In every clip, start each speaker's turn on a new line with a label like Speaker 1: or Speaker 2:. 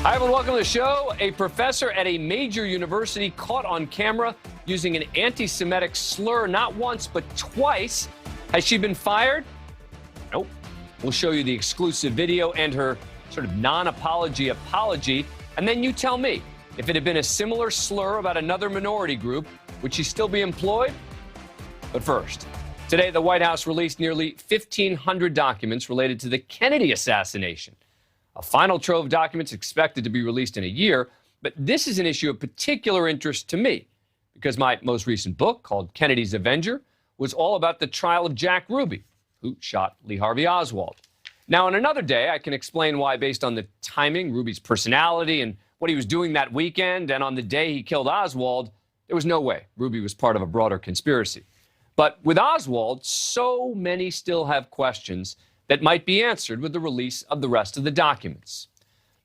Speaker 1: Hi, everyone. Welcome to the show. A professor at a major university caught on camera using an anti-Semitic slur not once but twice. Has she been fired? Nope. We'll show you the exclusive video and her sort of non-apology apology. And then you tell me, if it had been a similar slur about another minority group, would she still be employed? But first, today the White House released nearly 1,500 documents related to the Kennedy assassination. A final trove of documents expected to be released in a year, but this is an issue of particular interest to me because my most recent book, called Kennedy's Avenger, was all about the trial of Jack Ruby, who shot Lee Harvey Oswald. Now, on another day, I can explain why, based on the timing, Ruby's personality, and what he was doing that weekend, and on the day he killed Oswald, there was no way Ruby was part of a broader conspiracy. But with Oswald, so many still have questions that might be answered with the release of the rest of the documents.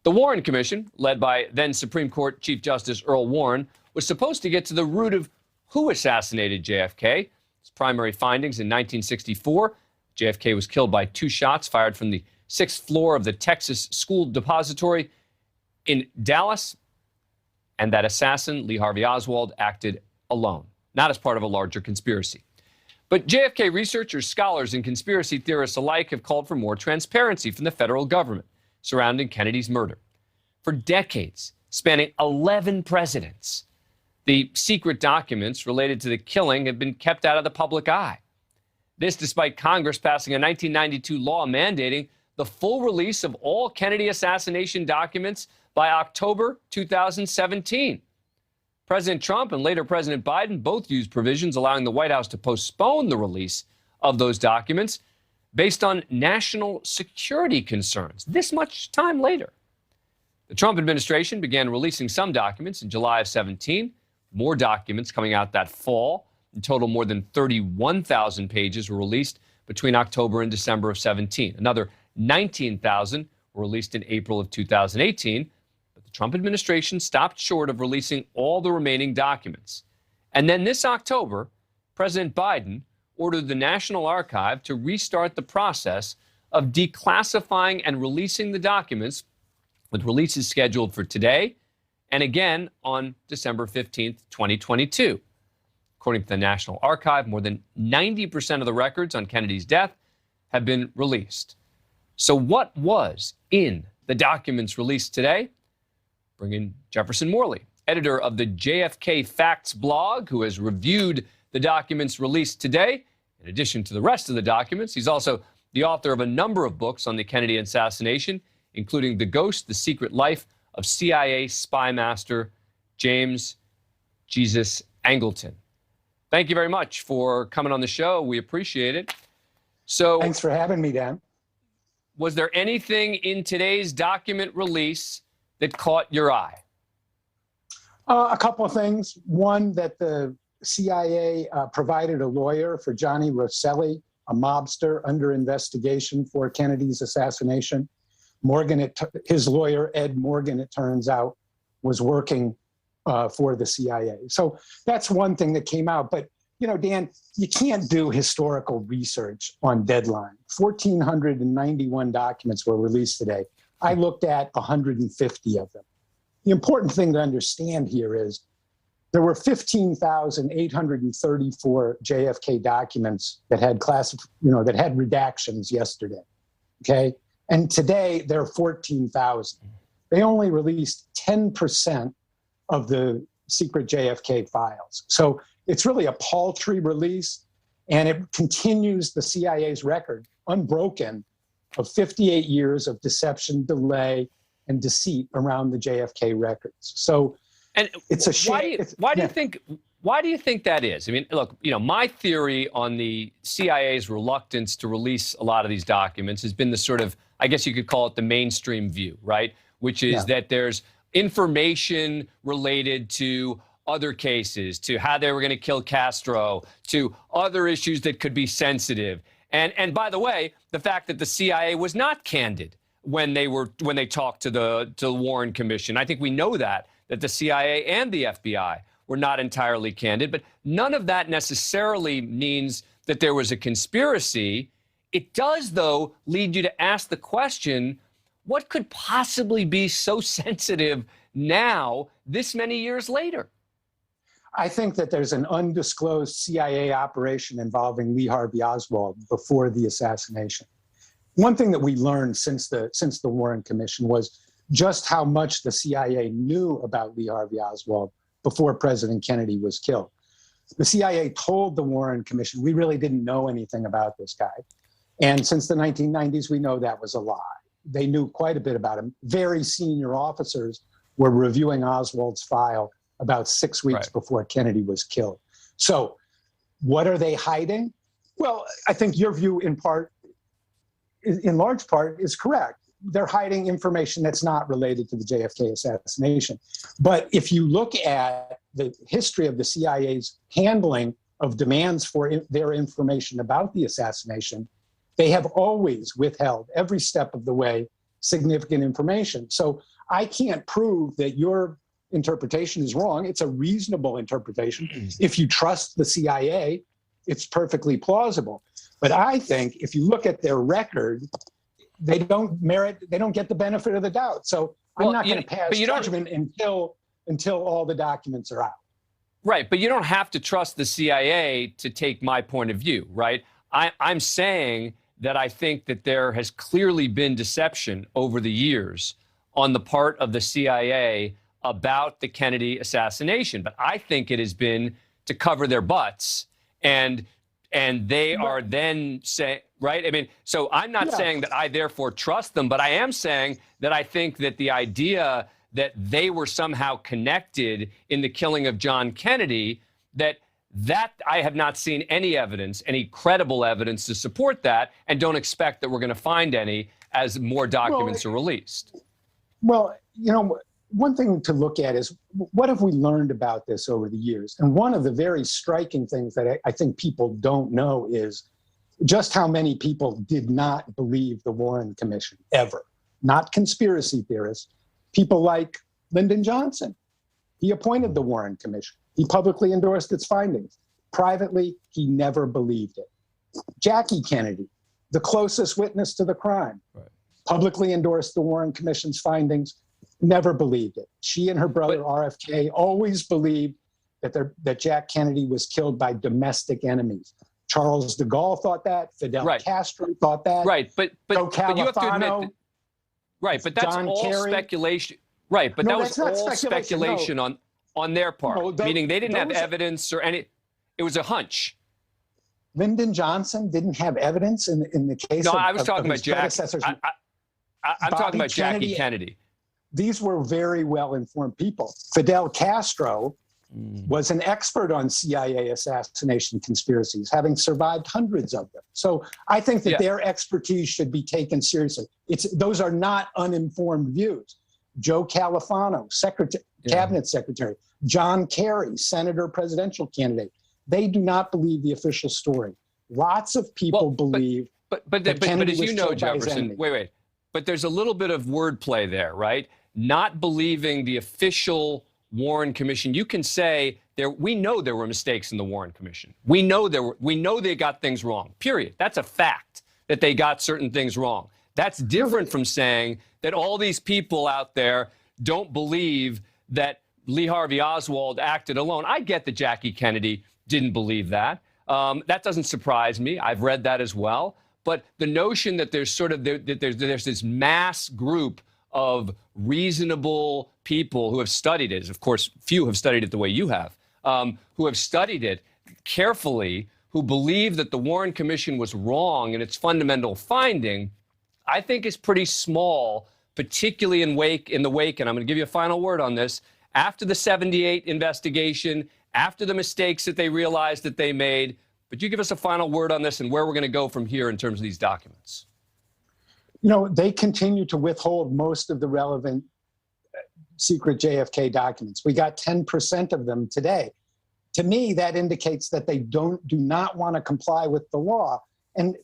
Speaker 1: The Warren Commission, led by then Supreme Court Chief Justice Earl Warren, was supposed to get to the root of who assassinated JFK. Its primary findings in 1964, JFK was killed by 2 shots fired from the 6th floor of the Texas School Depository in Dallas, and that assassin, Lee Harvey Oswald, acted alone, not as part of a larger conspiracy. But JFK researchers, scholars, and conspiracy theorists alike have called for more transparency from the federal government surrounding Kennedy's murder. For decades, spanning 11 presidents, the secret documents related to the killing have been kept out of the public eye. This despite Congress passing a 1992 law mandating the full release of all Kennedy assassination documents by October 2017. President Trump and later President Biden both used provisions allowing the White House to postpone the release of those documents based on national security concerns this much time later. The Trump administration began releasing some documents in July of 17, more documents coming out that fall. In total, more than 31,000 pages were released between October and December of 17. Another 19,000 were released in April of 2018. The Trump administration stopped short of releasing all the remaining documents. And then this October, President Biden ordered the National Archive to restart the process of declassifying and releasing the documents, with releases scheduled for today and again on December 15th, 2022. According to the National Archive, more than 90% of the records on Kennedy's death have been released. So what was in the documents released today? Bring in Jefferson Morley, editor of the JFK Facts blog, who has reviewed the documents released today. In addition to the rest of the documents, he's also the author of a number of books on the Kennedy assassination, including The Ghost, The Secret Life of CIA Spy Master James Jesus Angleton. Thank you very much for coming on the show. We appreciate it. So,
Speaker 2: thanks for having me, Dan.
Speaker 1: Was there anything in today's document release that caught your eye?
Speaker 2: A couple of things. One, that the CIA provided a lawyer for Johnny Rosselli, a mobster under investigation for Kennedy's assassination. His lawyer, Ed Morgan, it turns out, was working for the CIA. So that's one thing that came out. But, you know, Dan, you can't do historical research on deadline. 1,491 documents were released today. I looked at 150 of them. The important thing to understand here is there were 15,834 JFK documents that had that had redactions yesterday. Okay, and today there are 14,000. They only released 10% of the secret JFK files. So it's really a paltry release, and it continues the CIA's record, unbroken, of 58 years of deception, delay, and deceit around the JFK records. So, and it's a shame.
Speaker 1: Why do you think that is? I mean, look, you know, my theory on the CIA's reluctance to release a lot of these documents has been the sort of, I guess you could call it the mainstream view, right? Which is that there's information related to other cases, to how they were going to kill Castro, to other issues that could be sensitive. And by the way, the fact that the CIA was not candid when they talked to the Warren Commission. I think we know that the CIA and the FBI were not entirely candid, but none of that necessarily means that there was a conspiracy. It does, though, lead you to ask the question, what could possibly be so sensitive now, this many years later?
Speaker 2: I think that there's an undisclosed CIA operation involving Lee Harvey Oswald before the assassination. One thing that we learned since the Warren Commission was just how much the CIA knew about Lee Harvey Oswald before President Kennedy was killed. The CIA told the Warren Commission, we really didn't know anything about this guy. And since the 1990s, we know that was a lie. They knew quite a bit about him. Very senior officers were reviewing Oswald's file about 6 weeks before Kennedy was killed. So what are they hiding? Well, I think your view in large part is correct. They're hiding information that's not related to the JFK assassination. But if you look at the history of the CIA's handling of demands for their information about the assassination, they have always withheld every step of the way significant information. So I can't prove that your interpretation is wrong. It's a reasonable interpretation. If you trust the CIA, it's perfectly plausible. But I think if you look at their record, they don't get the benefit of the doubt. So I'm not going to pass judgment until all the documents are out.
Speaker 1: Right, but you don't have to trust the CIA to take my point of view, right? I'm saying that I think that there has clearly been deception over the years on the part of the CIA about the Kennedy assassination. But I think it has been to cover their butts, and they are then saying, right? I mean, so I'm not saying that I therefore trust them, but I am saying that I think that the idea that they were somehow connected in the killing of John Kennedy, that I have not seen any evidence, any credible evidence to support that, and don't expect that we're going to find any as more documents are released.
Speaker 2: Well, you know, one thing to look at is what have we learned about this over the years? And one of the very striking things that I think people don't know is just how many people did not believe the Warren Commission ever. Not conspiracy theorists, people like Lyndon Johnson. He appointed the Warren Commission. He publicly endorsed its findings. Privately, he never believed it. Jackie Kennedy, the closest witness to the crime, publicly endorsed the Warren Commission's findings, never believed it. She and her brother RFK always believed that Jack Kennedy was killed by domestic enemies. Charles de Gaulle thought that. Fidel Castro thought that.
Speaker 1: Right, but you have to admit that, but that's all speculation. Right, but that was all speculation on their part, meaning they didn't have evidence or any. It was a hunch.
Speaker 2: Lyndon Johnson didn't have evidence in the case of
Speaker 1: I was talking about
Speaker 2: predecessors.
Speaker 1: I'm talking about Jackie Kennedy.
Speaker 2: These were very well-informed people. Fidel Castro was an expert on CIA assassination conspiracies, having survived hundreds of them. So I think that their expertise should be taken seriously. Those are not uninformed views. Joe Califano, cabinet secretary, John Kerry, senator, presidential candidate. They do not believe the official story. Lots of people believe. But
Speaker 1: as you know, Jefferson, wait. But there's a little bit of wordplay there, right? Not believing the official Warren Commission. You can say we know there were mistakes in the Warren Commission. We know they got things wrong. Period. That's a fact that they got certain things wrong. That's different from saying that all these people out there don't believe that Lee Harvey Oswald acted alone. I get that Jackie Kennedy didn't believe that. That doesn't surprise me. I've read that as well. But the notion that there's there's this mass group of reasonable people who have studied it, of course, few have studied it the way you have, who have studied it carefully, who believe that the Warren Commission was wrong in its fundamental finding, I think is pretty small, particularly in the wake, and I'm going to give you a final word on this, after the 78 investigation, after the mistakes that they realized that they made. But you give us a final word on this and where we're going to go from here in terms of these documents.
Speaker 2: You know, they continue to withhold most of the relevant secret JFK documents. We got 10% of them today. To me, that indicates that they do not want to comply with the law. And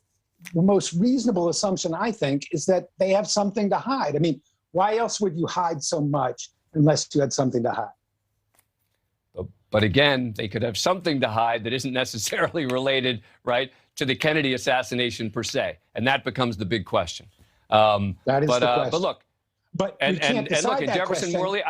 Speaker 2: the most reasonable assumption, I think, is that they have something to hide. I mean, why else would you hide so much unless you had something to hide?
Speaker 1: But again, they could have something to hide that isn't necessarily related, right, to the Kennedy assassination per se. And that becomes the big question.
Speaker 2: That is the question.
Speaker 1: But look,
Speaker 2: but
Speaker 1: and
Speaker 2: we can't decide
Speaker 1: look, at
Speaker 2: that
Speaker 1: Jefferson
Speaker 2: question.
Speaker 1: Morley,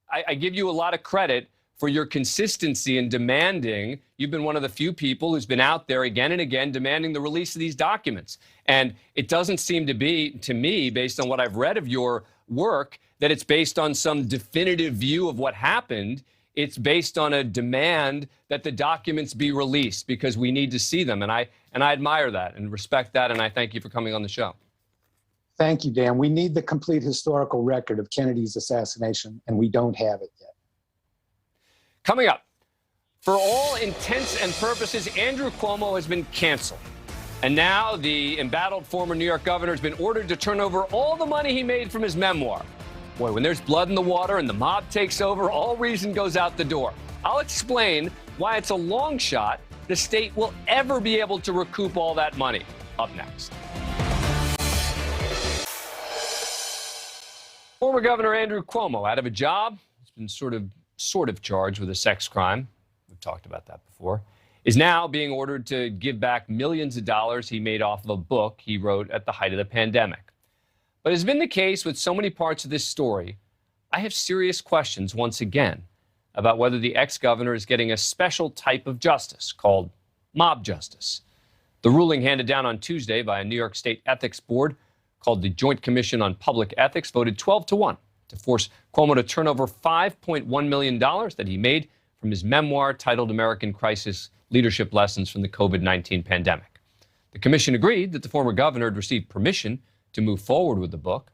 Speaker 1: I give you a lot of credit for your consistency in demanding. You've been one of the few people who's been out there again and again demanding the release of these documents. And it doesn't seem to be, to me, based on what I've read of your work, that it's based on some definitive view of what happened. It's based on a demand that the documents be released because we need to see them. And I admire that and respect that. And I thank you for coming on the show.
Speaker 2: Thank you, Dan. We need the complete historical record of Kennedy's assassination, and we don't have it yet.
Speaker 1: Coming up, for all intents and purposes, Andrew Cuomo has been canceled. And now the embattled former New York governor has been ordered to turn over all the money he made from his memoir. Boy, when there's blood in the water and the mob takes over, all reason goes out the door. I'll explain why it's a long shot the state will ever be able to recoup all that money. Up next. Former Governor Andrew Cuomo, out of a job, has been sort of charged with a sex crime. We've talked about that before. Is now being ordered to give back millions of dollars he made off of a book he wrote at the height of the pandemic. But as has been the case with so many parts of this story, I have serious questions once again about whether the ex-governor is getting a special type of justice called mob justice. The ruling handed down on Tuesday by a New York State ethics board called the Joint Commission on Public Ethics voted 12-1 to force Cuomo to turn over $5.1 million that he made from his memoir titled American Crisis: Leadership Lessons from the COVID-19 Pandemic. The commission agreed that the former governor had received permission to move forward with the book,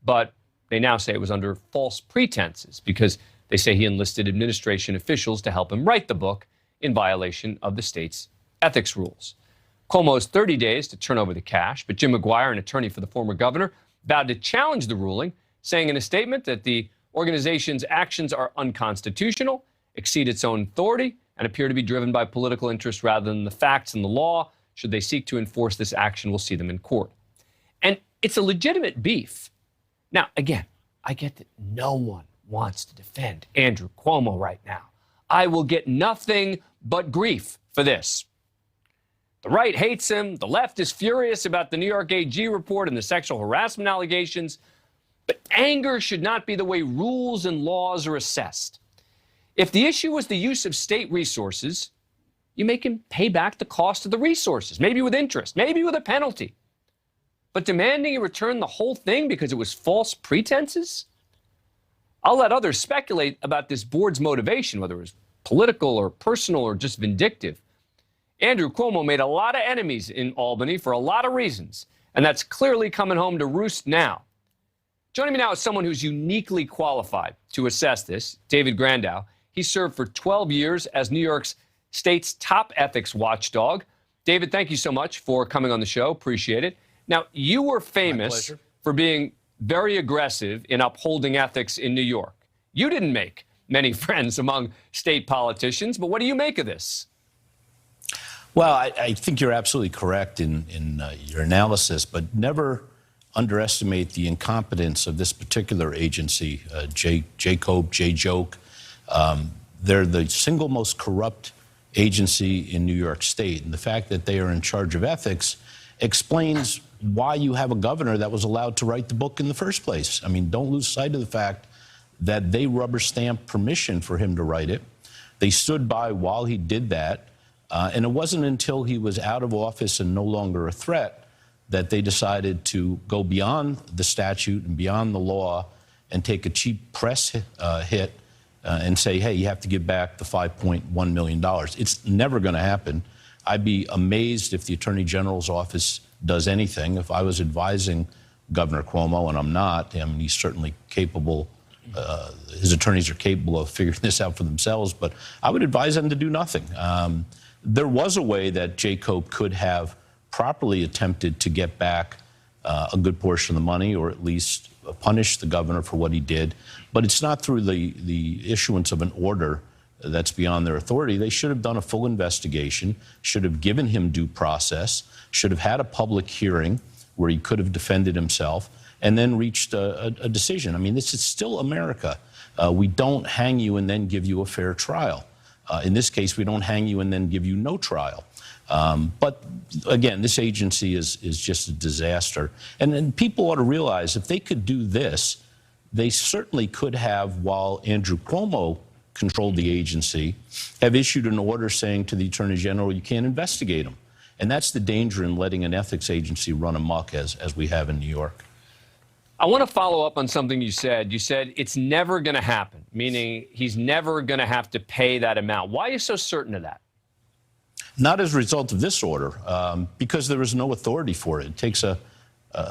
Speaker 1: but they now say it was under false pretenses because they say he enlisted administration officials to help him write the book in violation of the state's ethics rules. Cuomo has 30 days to turn over the cash, but Jim McGuire, an attorney for the former governor, vowed to challenge the ruling, saying in a statement that the organization's actions are unconstitutional, exceed its own authority, and appear to be driven by political interest rather than the facts and the law. Should they seek to enforce this action, we'll see them in court. And it's a legitimate beef. Now, again, I get that no one wants to defend Andrew Cuomo right now. I will get nothing but grief for this. The right hates him. The left is furious about the New York AG report and the sexual harassment allegations. But anger should not be the way rules and laws are assessed. If the issue was the use of state resources, you make him pay back the cost of the resources, maybe with interest, maybe with a penalty. But demanding he return the whole thing because it was false pretenses? I'll let others speculate about this board's motivation, whether it was political or personal or just vindictive. Andrew Cuomo made a lot of enemies in Albany for a lot of reasons, and that's clearly coming home to roost now. Joining me now is someone who's uniquely qualified to assess this, David Grandow. He served for 12 years as New York's state's top ethics watchdog. David, thank you so much for coming on the show. Appreciate it. Now, you were famous for being very aggressive in upholding ethics in New York. You didn't make many friends among state politicians, but what do you make of this?
Speaker 3: Well, I think you're absolutely correct in your analysis, but never underestimate the incompetence of this particular agency, J-Joke. They're the single most corrupt agency in New York State, and the fact that they are in charge of ethics explains why you have a governor that was allowed to write the book in the first place. I mean, don't lose sight of the fact that they rubber-stamped permission for him to write it. They stood by while he did that. And it wasn't until he was out of office and no longer a threat that they decided to go beyond the statute and beyond the law and take a cheap press hit and say, hey, you have to give back the $5.1 million. It's never going to happen. I'd be amazed if the Attorney General's office does anything. If I was advising Governor Cuomo, and I'm not, I mean, he's certainly capable. His attorneys are capable of figuring this out for themselves, but I would advise them to do nothing. There was a way that Jacob could have properly attempted to get back a good portion of the money, or at least punish the governor for what he did. But it's not through the issuance of an order that's beyond their authority. They should have done a full investigation, should have given him due process, should have had a public hearing where he could have defended himself, and then reached a decision. I mean, this is still America. We don't hang you and then give you a fair trial. In this case, we don't hang you and then give you no trial. But again, this agency is just a disaster. And people ought to realize if they could do this, they certainly could have, while Andrew Cuomo controlled the agency, have issued an order saying to the Attorney General, you can't investigate him. And that's the danger in letting an ethics agency run amok as we have in New York.
Speaker 1: I want to follow up on something you said. You said it's never going to happen, meaning he's never going to have to pay that amount. Why are you so certain of that?
Speaker 3: Not as a result of this order, because there is no authority for it. It takes a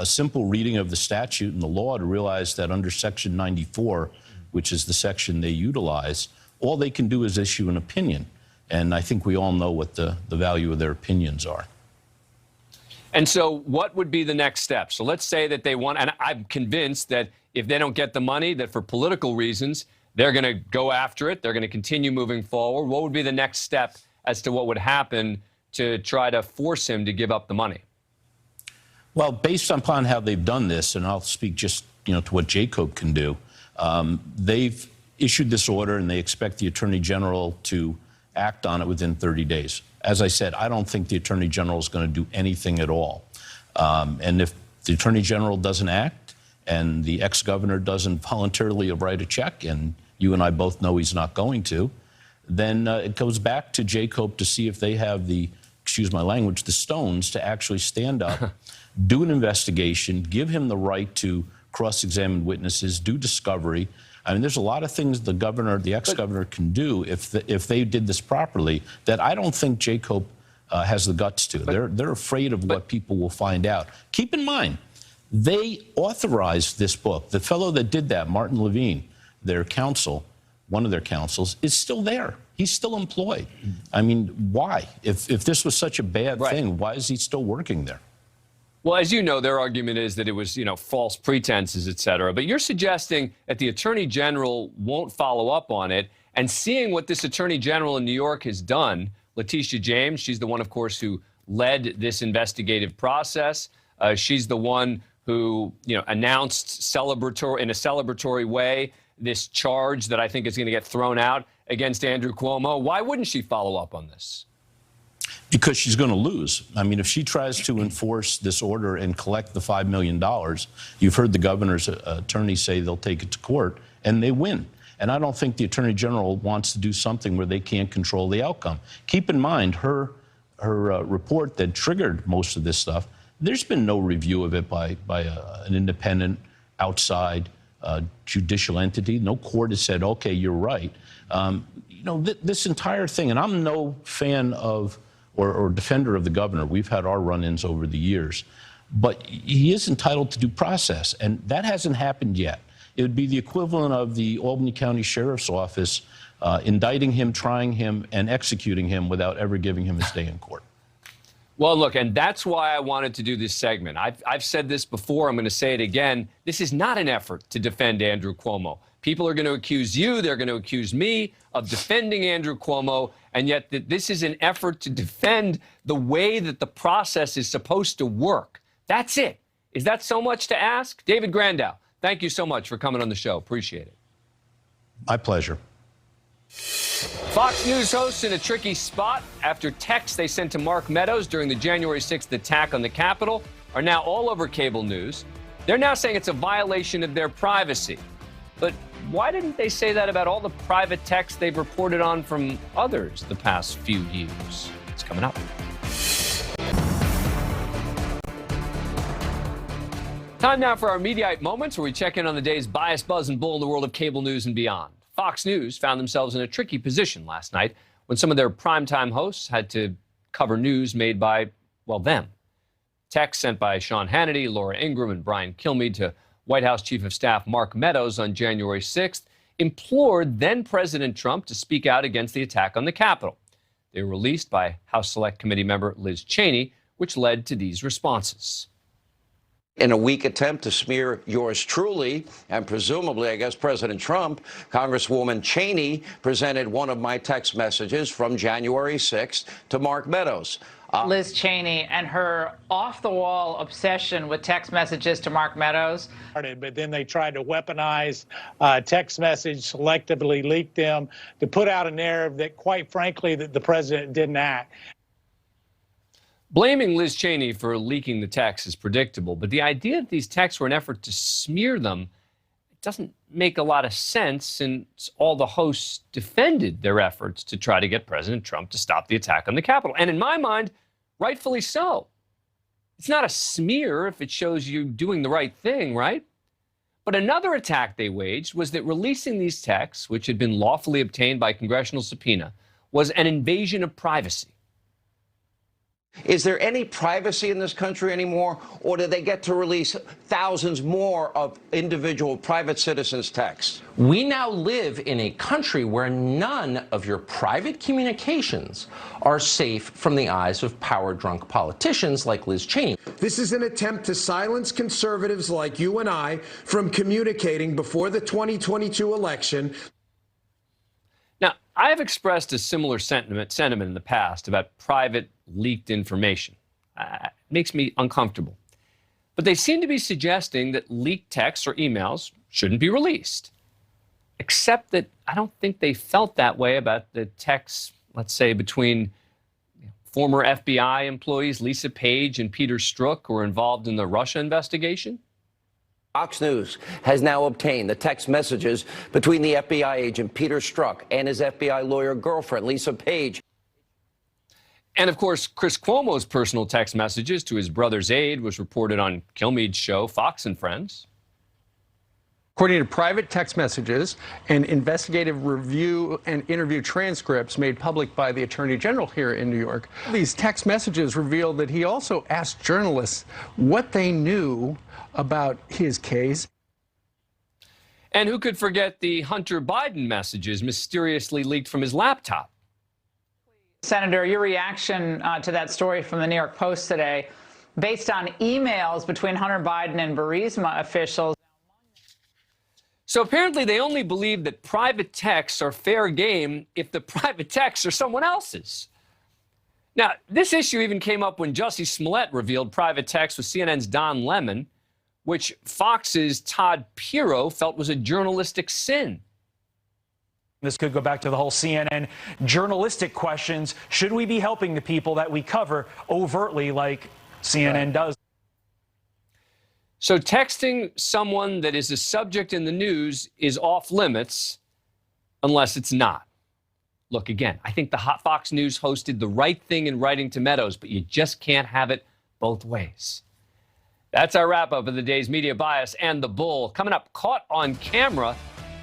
Speaker 3: simple reading of the statute and the law to realize that under Section 94, which is the section they utilize, all they can do is issue an opinion. And I think we all know what the value of their opinions are.
Speaker 1: And so what would be the next step? So let's say that they want, and I'm convinced that if they don't get the money, that for political reasons, they're going to go after it. They're going to continue moving forward. What would be the next step as to what would happen to try to force him to give up the money?
Speaker 3: Well, based upon how they've done this, and I'll speak just to what Jacob can do, they've issued this order and they expect the Attorney General to act on it within 30 days. As I said, I don't think the Attorney General is going to do anything at all. And if the Attorney General doesn't act and the ex-governor doesn't voluntarily write a check, and you and I both know he's not going to, then it goes back to Jacob to see if they have the, excuse my language, the stones to actually stand up, do an investigation, give him the right to cross-examine witnesses, do discovery. I mean, there's a lot of things the governor, the ex-governor, can do if they did this properly that I don't think Jacob has the guts to. They're afraid of what people will find out. Keep in mind, they authorized this book. The fellow that did that, Martin Levine, their counsel, one of their counsels, is still there. He's still employed. I mean, why? If this was such a bad thing, why is he still working there?
Speaker 1: Well, as you know, their argument is that it was, false pretenses, et cetera. But you're suggesting that the Attorney General won't follow up on it. And seeing what this Attorney General in New York has done, Letitia James, she's the one, of course, who led this investigative process. She's the one who, announced in a celebratory way this charge that I think is going to get thrown out against Andrew Cuomo. Why wouldn't she follow up on this?
Speaker 3: Because she's going to lose. I mean, if she tries to enforce this order and collect the $5 million, you've heard the governor's attorney say they'll take it to court, and they win. And I don't think the Attorney General wants to do something where they can't control the outcome. Keep in mind, her report that triggered most of this stuff, there's been no review of it by an independent, outside judicial entity. No court has said, okay, you're right. This entire thing, and I'm no fan of or defender of the governor. We've had our run-ins over the years. But he is entitled to due process, and that hasn't happened yet. It would be the equivalent of the Albany County Sheriff's Office indicting him, trying him, and executing him without ever giving him his day in court.
Speaker 1: Well, look, and that's why I wanted to do this segment. I've said this before. I'm going to say it again. This is not an effort to defend Andrew Cuomo. People are going to accuse you, they're going to accuse me of defending Andrew Cuomo, and yet this is an effort to defend the way that the process is supposed to work. That's it. Is that so much to ask? David Grandow, thank you so much for coming on the show. Appreciate it.
Speaker 3: My pleasure.
Speaker 1: Fox News hosts in a tricky spot after texts they sent to Mark Meadows during the January 6th attack on the Capitol are now all over cable news. They're now saying it's a violation of their privacy. But why didn't they say that about all the private texts they've reported on from others the past few years? It's coming up. Time now for our Mediaite Moments, where we check in on the day's bias, buzz, and bull in the world of cable news and beyond. Fox News found themselves in a tricky position last night when some of their primetime hosts had to cover news made by, well, them. Texts sent by Sean Hannity, Laura Ingraham, and Brian Kilmeade to White House Chief of Staff Mark Meadows on January 6th implored then-President Trump to speak out against the attack on the Capitol. They were released by House Select Committee member Liz Cheney, which led to these responses.
Speaker 4: In a weak attempt to smear yours truly, and presumably, I guess, President Trump, Congresswoman Cheney presented one of my text messages from January 6th to Mark Meadows.
Speaker 5: Liz Cheney and her off-the-wall obsession with text messages to Mark Meadows.
Speaker 6: But then they tried to weaponize text message, selectively leak them to put out a narrative that, quite frankly, that the president didn't act.
Speaker 1: Blaming Liz Cheney for leaking the texts is predictable, but the idea that these texts were an effort to smear them doesn't make a lot of sense, since all the hosts defended their efforts to try to get President Trump to stop the attack on the Capitol. And in my mind, rightfully so. It's not a smear if it shows you doing the right thing, right? But another attack they waged was that releasing these texts, which had been lawfully obtained by congressional subpoena, was an invasion of privacy.
Speaker 4: Is there any privacy in this country anymore, or do they get to release thousands more of individual private citizens' texts?
Speaker 7: We now live in a country where none of your private communications are safe from the eyes of power-drunk politicians like Liz Cheney.
Speaker 8: This is an attempt to silence conservatives like you and I from communicating before the 2022 election.
Speaker 1: Now, I have expressed a similar sentiment in the past about private leaked information. It makes me uncomfortable. But they seem to be suggesting that leaked texts or emails shouldn't be released. Except that I don't think they felt that way about the texts, let's say, between former FBI employees Lisa Page and Peter Strzok, who were involved in the Russia investigation.
Speaker 4: Fox News has now obtained the text messages between the FBI agent Peter Strzok and his FBI lawyer girlfriend, Lisa Page.
Speaker 1: And of course, Chris Cuomo's personal text messages to his brother's aide was reported on Kilmeade's show, Fox and Friends.
Speaker 9: According to private text messages and investigative review and interview transcripts made public by the Attorney General here in New York, these text messages revealed that he also asked journalists what they knew about his case.
Speaker 1: And who could forget the Hunter Biden messages mysteriously leaked from his laptop?
Speaker 5: Senator, your reaction to that story from the New York Post today, based on emails between Hunter Biden and Burisma officials.
Speaker 1: So apparently they only believe that private texts are fair game if the private texts are someone else's. Now, this issue even came up when Jussie Smollett revealed private texts with CNN's Don Lemon, which Fox's Todd Pirro felt was a journalistic sin.
Speaker 10: This could go back to the whole CNN journalistic questions. Should we be helping the people that we cover overtly like CNN does?
Speaker 1: So texting someone that is a subject in the news is off limits unless it's not. Look, again, I think the Fox News host did the right thing in writing to Meadows, but you just can't have it both ways. That's our wrap-up of the day's Media Bias and the Bull. Coming up, caught on camera,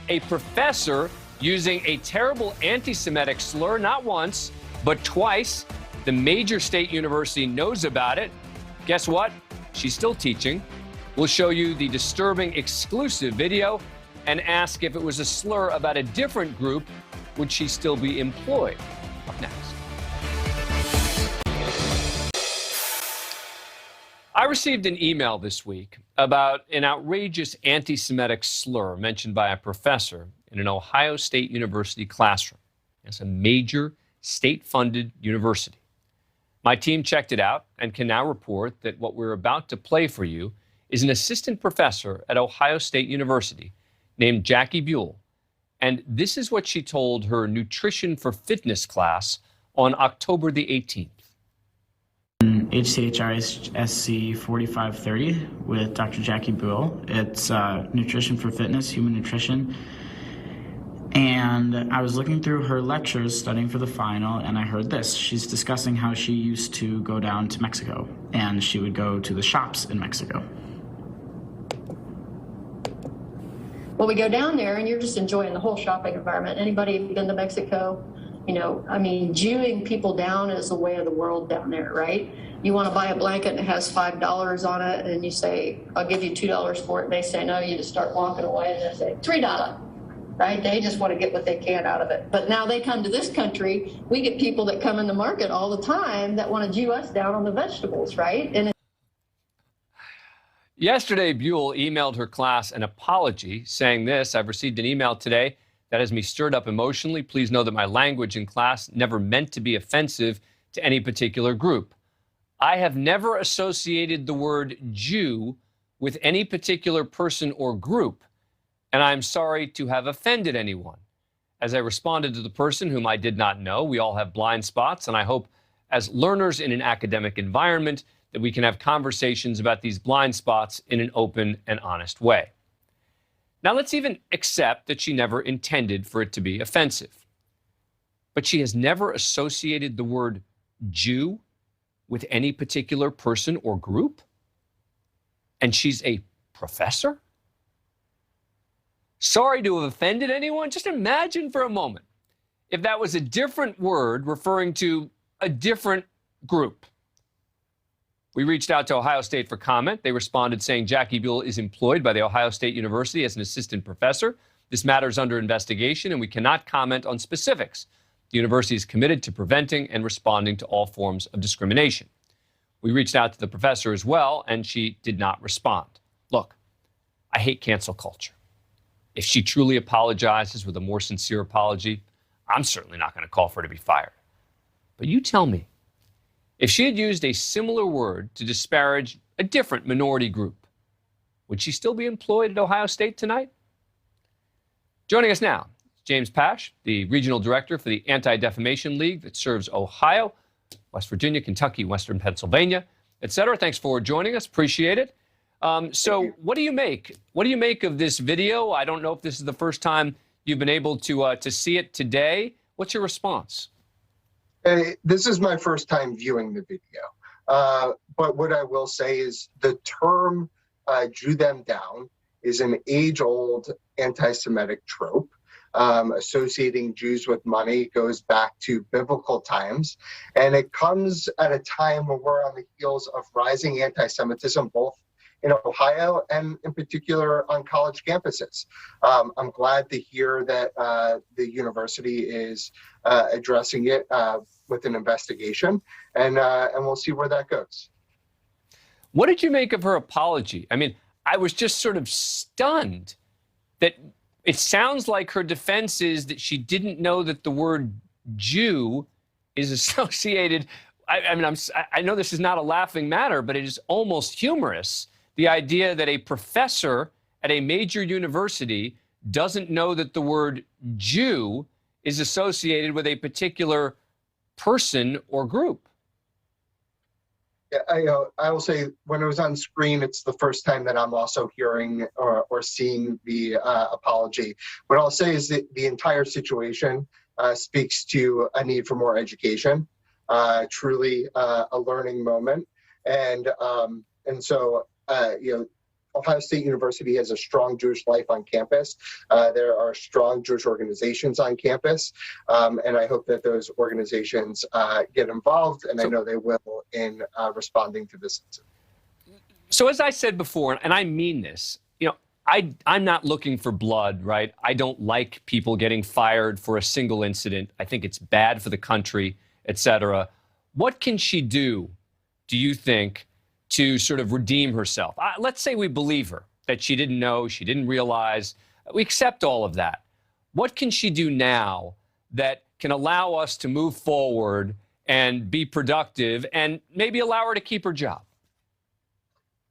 Speaker 1: a professor using a terrible anti-Semitic slur, not once, but twice. The major state university knows about it. Guess what? She's still teaching. We'll show you the disturbing exclusive video and ask if it was a slur about a different group, would she still be employed? Up next. I received an email this week about an outrageous anti-Semitic slur mentioned by a professor in an Ohio State University classroom. It's a major state-funded university. My team checked it out and can now report that what we're about to play for you is an assistant professor at Ohio State University named Jackie Buell. And this is what she told her Nutrition for Fitness class on October the 18th.
Speaker 11: HCHRSC 4530 with Dr. Jackie Buell. It's Nutrition for Fitness, Human Nutrition. And I was looking through her lectures, studying for the final, and I heard this. She's discussing how she used to go down to Mexico, and she would go to the shops in Mexico.
Speaker 12: Well, we go down there, and you're just enjoying the whole shopping environment. Anybody been to Mexico? You know, I mean, Jewing people down is the way of the world down there, right? You want to buy a blanket and it has $5 on it, and you say, I'll give you $2 for it. And they say, no, you just start walking away, and they say, $3. Right? They just want to get what they can out of it. But now they come to this country, we get people that come in the market all the time that want to Jew us down on the vegetables, right? And
Speaker 1: Yesterday, Buell emailed her class an apology saying this: I've received an email today that has me stirred up emotionally. Please know that my language in class never meant to be offensive to any particular group. I have never associated the word Jew with any particular person or group, and I'm sorry to have offended anyone. As I responded to the person whom I did not know, we all have blind spots, and I hope as learners in an academic environment, that we can have conversations about these blind spots in an open and honest way. Now, let's even accept that she never intended for it to be offensive. But she has never associated the word Jew with any particular person or group? And she's a professor? Sorry to have offended anyone. Just imagine for a moment if that was a different word referring to a different group. We reached out to Ohio State for comment. They responded saying Jackie Buell is employed by The Ohio State University as an assistant professor. This matter is under investigation, and we cannot comment on specifics. The university is committed to preventing and responding to all forms of discrimination. We reached out to the professor as well, and she did not respond. Look, I hate cancel culture. If she truly apologizes with a more sincere apology, I'm certainly not going to call for her to be fired. But you tell me, if she had used a similar word to disparage a different minority group, would she still be employed at Ohio State tonight? Joining us now, James Pash, the regional director for the Anti-Defamation League that serves Ohio, West Virginia, Kentucky, Western Pennsylvania, et cetera. Thanks for joining us. Appreciate it. So what do you make? What do you make of this video? I don't know if this is the first time you've been able to see it today. What's your response?
Speaker 13: This is my first time viewing the video. But what I will say is the term Jew them down is an age-old anti-Semitic trope. Associating Jews with money goes back to biblical times. And it comes at a time when we're on the heels of rising anti-Semitism, both in Ohio and in particular on college campuses. I'm glad to hear that the university is addressing it with an investigation, and we'll see where that goes.
Speaker 1: What did you make of her apology? I mean, I was just sort of stunned that it sounds like her defense is that she didn't know that the word Jew is associated. I mean, I know this is not a laughing matter, but it is almost humorous. The idea that a professor at a major university doesn't know that the word Jew is associated with a particular person or group.
Speaker 13: Yeah, I will say when it was on screen, it's the first time that I'm also hearing or seeing the apology. What I'll say is that the entire situation speaks to a need for more education, truly a learning moment. And so, Ohio State University has a strong Jewish life on campus. There are strong Jewish organizations on campus, and I hope that those organizations get involved, and I know they will in responding to this incident.
Speaker 1: So as I said before, and I mean this, I'm not looking for blood, right? I don't like people getting fired for a single incident. I think it's bad for the country, et cetera. What can she do you think, to sort of redeem herself? Let's say we believe her, that she didn't know, she didn't realize. We accept all of that. What can she do now that can allow us to move forward and be productive and maybe allow her to keep her job?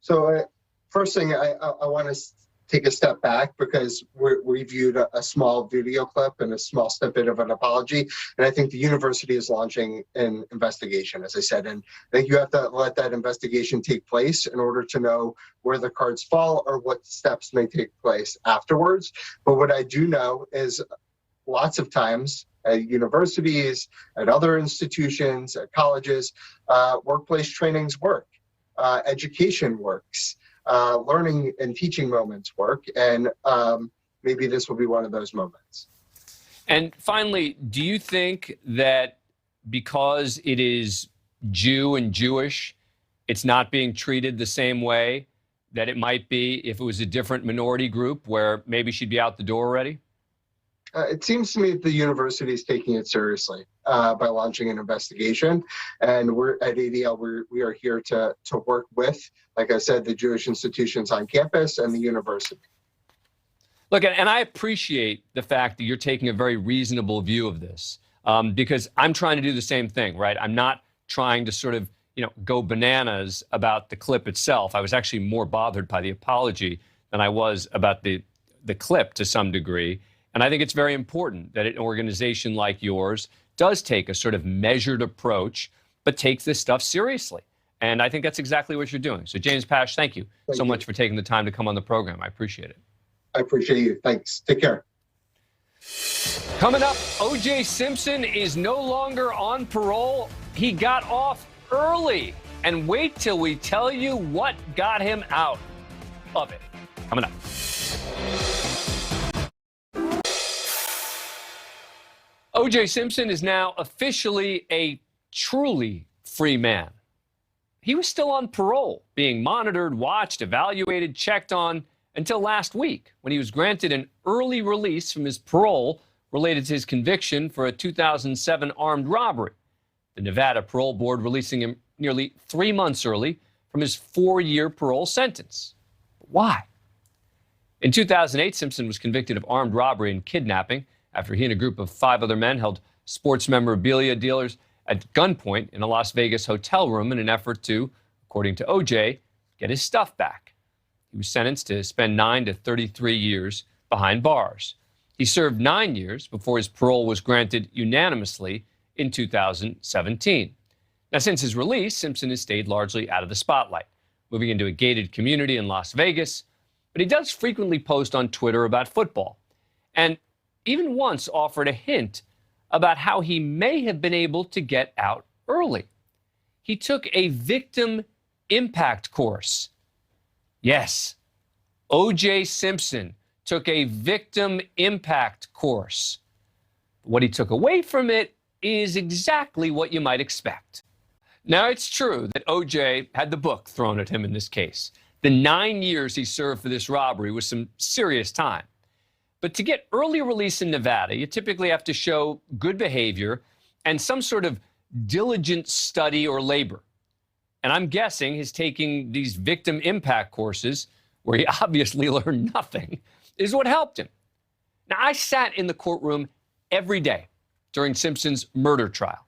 Speaker 13: So first thing, I want to take a step back because we viewed a small video clip and a small snippet of an apology. And I think the university is launching an investigation, as I said, and I think you have to let that investigation take place in order to know where the cards fall or what steps may take place afterwards. But what I do know is lots of times at universities, at other institutions, at colleges, workplace trainings work, education works. Learning and teaching moments work, and maybe this will be one of those moments.
Speaker 1: And finally, do you think that because it is Jew and Jewish, it's not being treated the same way that it might be if it was a different minority group where maybe she'd be out the door already?
Speaker 13: It seems to me that the university is taking it seriously by launching an investigation. And we're at ADL, we are here to work with, like I said, the Jewish institutions on campus and the university.
Speaker 1: Look, and I appreciate the fact that you're taking a very reasonable view of this because I'm trying to do the same thing, right? I'm not trying to sort of, go bananas about the clip itself. I was actually more bothered by the apology than I was about the clip to some degree. And I think it's very important that an organization like yours does take a sort of measured approach but takes this stuff seriously. And I think that's exactly what you're doing. So, James Pash, thank you so much for taking the time to come on the program. I appreciate it.
Speaker 13: I appreciate you. Thanks. Take care.
Speaker 1: Coming up, O.J. Simpson is no longer on parole. He got off early. And wait till we tell you what got him out of it. Coming up. O.J. Simpson is now officially a truly free man. He was still on parole, being monitored, watched, evaluated, checked on until last week when he was granted an early release from his parole related to his conviction for a 2007 armed robbery. The Nevada Parole Board releasing him nearly 3 months early from his 4-year parole sentence. Why? In 2008, Simpson was convicted of armed robbery and kidnapping after he and a group of 5 other men held sports memorabilia dealers at gunpoint in a Las Vegas hotel room in an effort to, according to O.J., get his stuff back. He was sentenced to spend 9 to 33 years behind bars. He served 9 years before his parole was granted unanimously in 2017. Now, since his release, Simpson has stayed largely out of the spotlight, moving into a gated community in Las Vegas. But he does frequently post on Twitter about football, and even once offered a hint about how he may have been able to get out early. He took a victim impact course. Yes, O.J. Simpson took a victim impact course. What he took away from it is exactly what you might expect. Now, it's true that O.J. had the book thrown at him in this case. The 9 years he served for this robbery was some serious time. But to get early release in Nevada, you typically have to show good behavior and some sort of diligent study or labor. And I'm guessing his taking these victim impact courses, where he obviously learned nothing, is what helped him. Now, I sat in the courtroom every day during Simpson's murder trial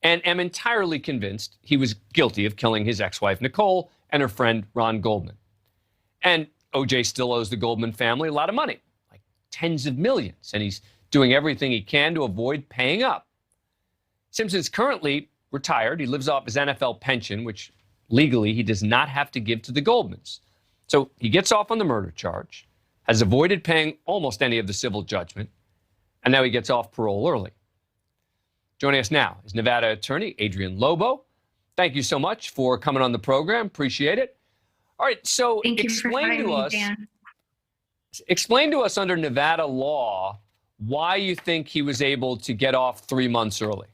Speaker 1: and am entirely convinced he was guilty of killing his ex-wife, Nicole, and her friend, Ron Goldman. And O.J. still owes the Goldman family a lot of money, like tens of millions, and he's doing everything he can to avoid paying up. Simpson's currently retired. He lives off his NFL pension, which legally he does not have to give to the Goldmans. So he gets off on the murder charge, has avoided paying almost any of the civil judgment, and now he gets off parole early. Joining us now is Nevada attorney Adrian Lobo. Thank you so much for coming on the program. Appreciate it. All right, so explain to us under Nevada law why you think he was able to get off 3 months early.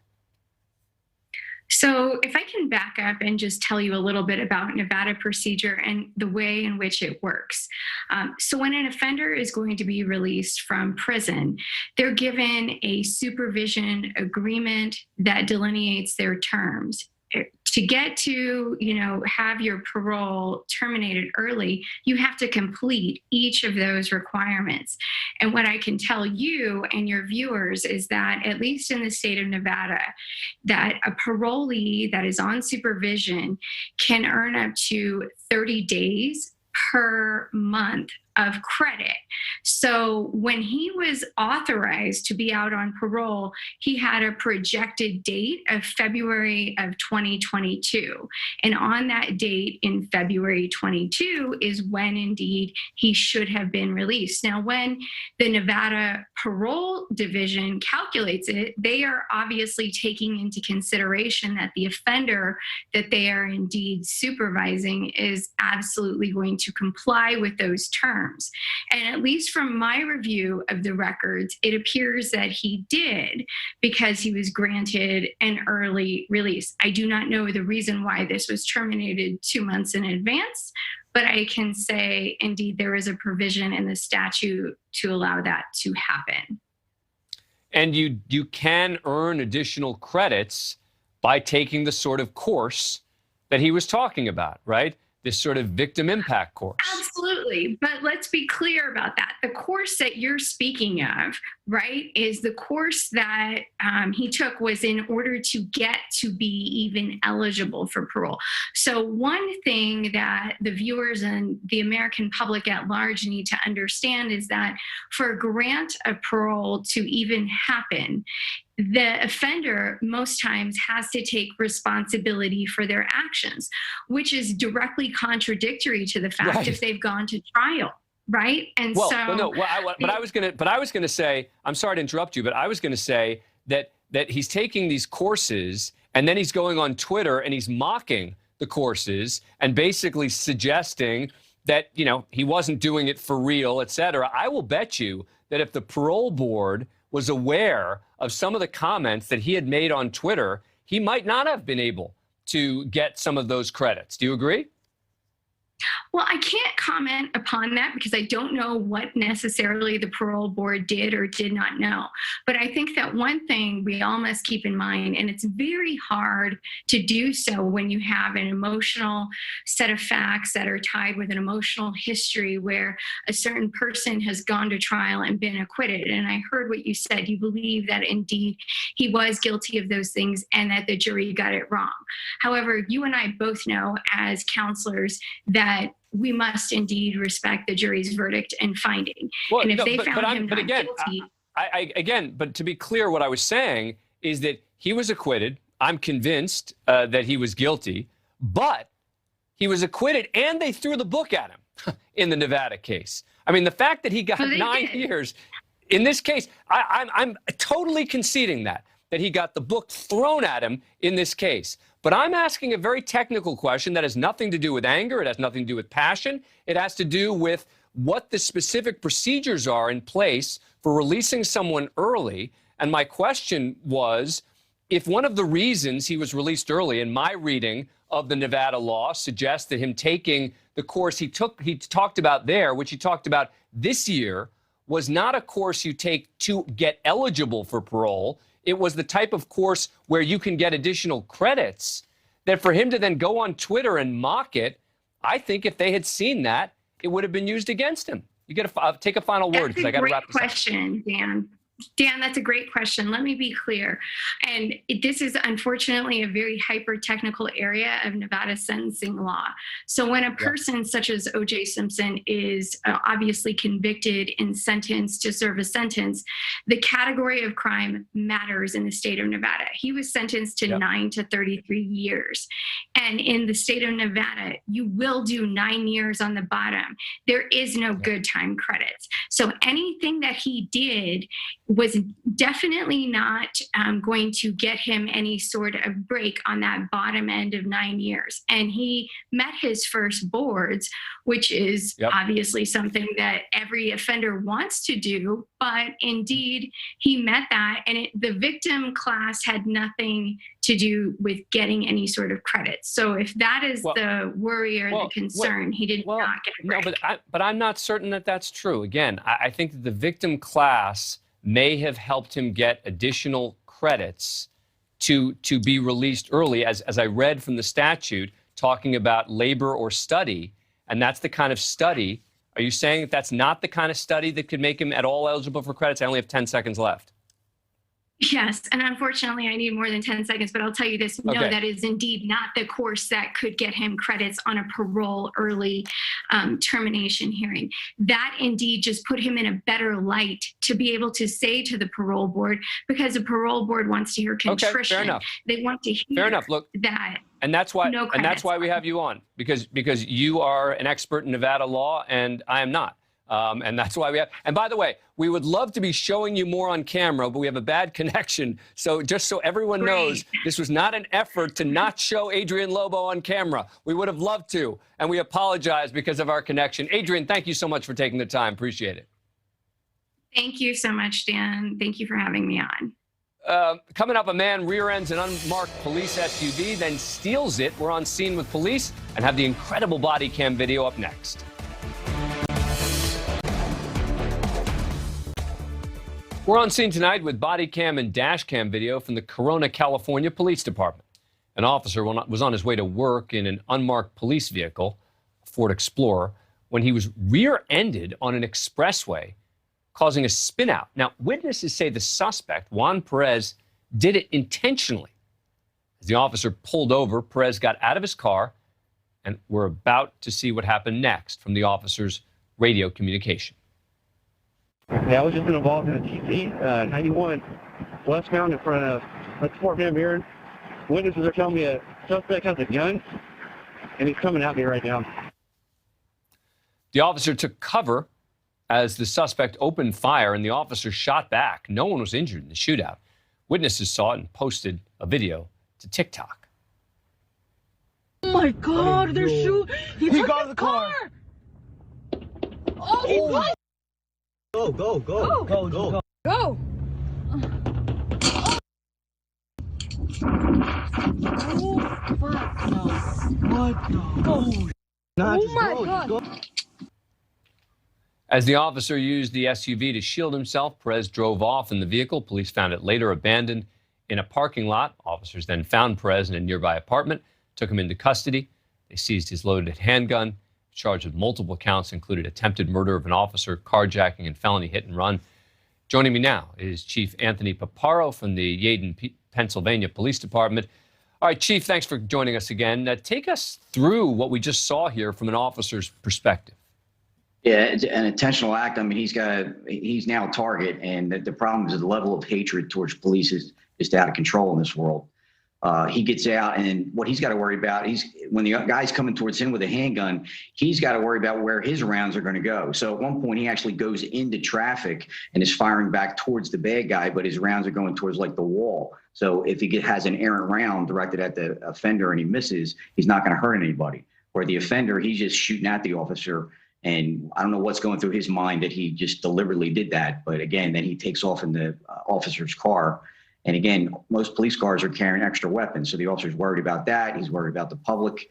Speaker 14: So if I can back up and just tell you a little bit about Nevada procedure and the way in which it works. So when an offender is going to be released from prison, they're given a supervision agreement that delineates their terms. To get to, have your parole terminated early, you have to complete each of those requirements. And what I can tell you and your viewers is that, at least in the state of Nevada, that a parolee that is on supervision can earn up to 30 days per month of credit. So when he was authorized to be out on parole, he had a projected date of February of 2022. And on that date in February 22 is when indeed he should have been released. Now, when the Nevada Parole Division calculates it, they are obviously taking into consideration that the offender that they are indeed supervising is absolutely going to comply with those terms. And at least from my review of the records, it appears that he did, because he was granted an early release. I do not know the reason why this was terminated 2 months in advance, but I can say indeed there is a provision in the statute to allow that to happen.
Speaker 1: And you can earn additional credits by taking the sort of course that he was talking about, right? This sort of victim impact course.
Speaker 14: Absolutely. But let's be clear about that. The course that you're speaking of, right, is the course that he took was in order to get to be even eligible for parole. So one thing that the viewers and the American public at large need to understand is that for a grant of parole to even happen, the offender most times has to take responsibility for their actions, which is directly contradictory to the fact if they've gone to trial, right? And
Speaker 1: well,
Speaker 14: so,
Speaker 1: I was going to say, I'm sorry to interrupt you, but I was going to say that he's taking these courses and then he's going on Twitter and he's mocking the courses and basically suggesting that, you know, he wasn't doing it for real, et cetera. I will bet you that if the parole board was aware of some of the comments that he had made on Twitter, he might not have been able to get some of those credits. Do you agree?
Speaker 14: Well, I can't comment upon that because I don't know what necessarily the parole board did or did not know. But I think that one thing we all must keep in mind, and it's very hard to do so when you have an emotional set of facts that are tied with an emotional history where a certain person has gone to trial and been acquitted. And I heard what you said. You believe that indeed he was guilty of those things and that the jury got it wrong. However, you and I both know as counselors that we must indeed respect the jury's verdict and finding.
Speaker 1: Well,
Speaker 14: and if
Speaker 1: no,
Speaker 14: they found him not guilty.
Speaker 1: But to be clear, what I was saying is that he was acquitted. I'm convinced that he was guilty, but he was acquitted and they threw the book at him in the Nevada case. I mean, the fact that he got 9 years in this case, I'm totally conceding that he got the book thrown at him in this case. But I'm asking a very technical question that has nothing to do with anger. It has nothing to do with passion. It has to do with what the specific procedures are in place for releasing someone early. And my question was, if one of the reasons he was released early, in my reading of the Nevada law, suggests that him taking the course he talked about there, which he talked about this year, was not a course you take to get eligible for parole. It was the type of course where you can get additional credits, that for him to then go on Twitter and mock it, I think if they had seen that, it would have been used against him. You got to take a final word because I got to wrap this up.
Speaker 14: That's a great question, Dan. Dan, that's a great question. Let me be clear. And this is unfortunately a very hyper-technical area of Nevada sentencing law. So when a person such as O.J. Simpson is obviously convicted and sentenced to serve a sentence, the category of crime matters in the state of Nevada. He was sentenced to 9 to 33 years. And in the state of Nevada, you will do 9 years on the bottom. There is no good time credits. So anything that he did was definitely not going to get him any sort of break on that bottom end of 9 years. And he met his first boards, which is obviously something that every offender wants to do. But indeed, he met that. And the victim class had nothing to do with getting any sort of credit. So if that is the worry or the concern, he did not get a break.
Speaker 1: No, but I'm not certain that that's true. Again, I think that the victim class may have helped him get additional credits to be released early, as I read from the statute, talking about labor or study, and that's the kind of study. Are you saying that that's not the kind of study that could make him at all eligible for credits? I only have 10 seconds left.
Speaker 14: Yes, and unfortunately, I need more than 10 seconds, but I'll tell you this. No, that is indeed not the course that could get him credits on a parole early termination hearing. That indeed just put him in a better light to be able to say to the parole board, because the parole board wants to hear contrition.
Speaker 1: Okay, fair enough.
Speaker 14: They want to hear
Speaker 1: fair enough. Look,
Speaker 14: that.
Speaker 1: And that's why,
Speaker 14: no
Speaker 1: and that's why we have you on, because you are an expert in Nevada law, and I am not. And that's why we have. And by the way, we would love to be showing you more on camera, but we have a bad connection. So just so everyone knows, this was not an effort to not show Adrienne Lobo on camera. We would have loved to, and we apologize because of our connection. Adrienne, thank you so much for taking the time. Appreciate it.
Speaker 14: Thank you so much, Dan. Thank you for having me on.
Speaker 1: Coming up, a man rear-ends an unmarked police SUV, then steals it. We're on scene with police and have the incredible body cam video up next. We're on scene tonight with body cam and dash cam video from the Corona, California Police Department. An officer was on his way to work in an unmarked police vehicle, a Ford Explorer, when he was rear-ended on an expressway, causing a spin-out. Now, witnesses say the suspect, Juan Perez, did it intentionally. As the officer pulled over, Perez got out of his car, and we're about to see what happened next from the officer's radio communication.
Speaker 15: Yeah, I was just involved in a TC 91. westbound in front of Fort Van Buren. Witnesses are telling me a suspect has a gun, and he's coming at me right now.
Speaker 1: The officer took cover as the suspect opened fire, and the officer shot back. No one was injured in the shootout. Witnesses saw it and posted a video to TikTok.
Speaker 16: Oh my God, they're shooting. He got out of the car. Oh, he got.
Speaker 17: Go.
Speaker 16: Go.
Speaker 17: Oh, fuck no. What the? Oh, my God.
Speaker 1: As the officer used the SUV to shield himself, Perez drove off in the vehicle. Police found it later abandoned in a parking lot. Officers then found Perez in a nearby apartment, took him into custody. They seized his loaded handgun, charged with multiple counts, included attempted murder of an officer, carjacking, and felony hit and run. Joining me now is Chief Anthony Paparo from the Yeadon, Pennsylvania Police Department. All right, Chief, thanks for joining us again. Take us through what we just saw here from an officer's perspective.
Speaker 18: Yeah, it's an intentional act. I mean, he's now a target, and the problem is the level of hatred towards police is just out of control in this world. He gets out, and what he's got to worry about, when the guy's coming towards him with a handgun, he's got to worry about where his rounds are going to go. So at one point, he actually goes into traffic and is firing back towards the bad guy, but his rounds are going towards like the wall. So if he has an errant round directed at the offender and he misses, he's not going to hurt anybody. Where the offender, he's just shooting at the officer. And I don't know what's going through his mind that he just deliberately did that. But again, then he takes off in the officer's car. And again, most police cars are carrying extra weapons. So the officer's worried about that. He's worried about the public.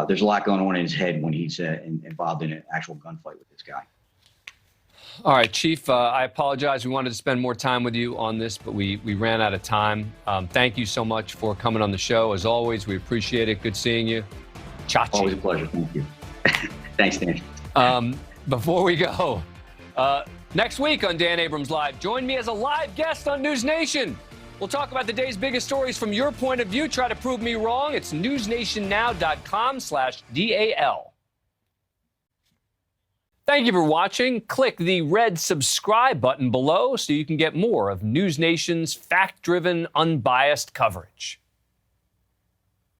Speaker 18: There's a lot going on in his head when he's involved in an actual gunfight with this guy.
Speaker 1: All right, Chief, I apologize. We wanted to spend more time with you on this, but we ran out of time. Thank you so much for coming on the show. As always, we appreciate it. Good seeing you. Chachi.
Speaker 18: Always a pleasure. Thank you. Thanks, Dan.
Speaker 1: Before we go, next week on Dan Abrams Live, join me as a live guest on NewsNation. We'll talk about the day's biggest stories from your point of view. Try to prove me wrong. It's newsnationnow.com/DAL. Thank you for watching. Click the red subscribe button below so you can get more of NewsNation's fact-driven, unbiased coverage.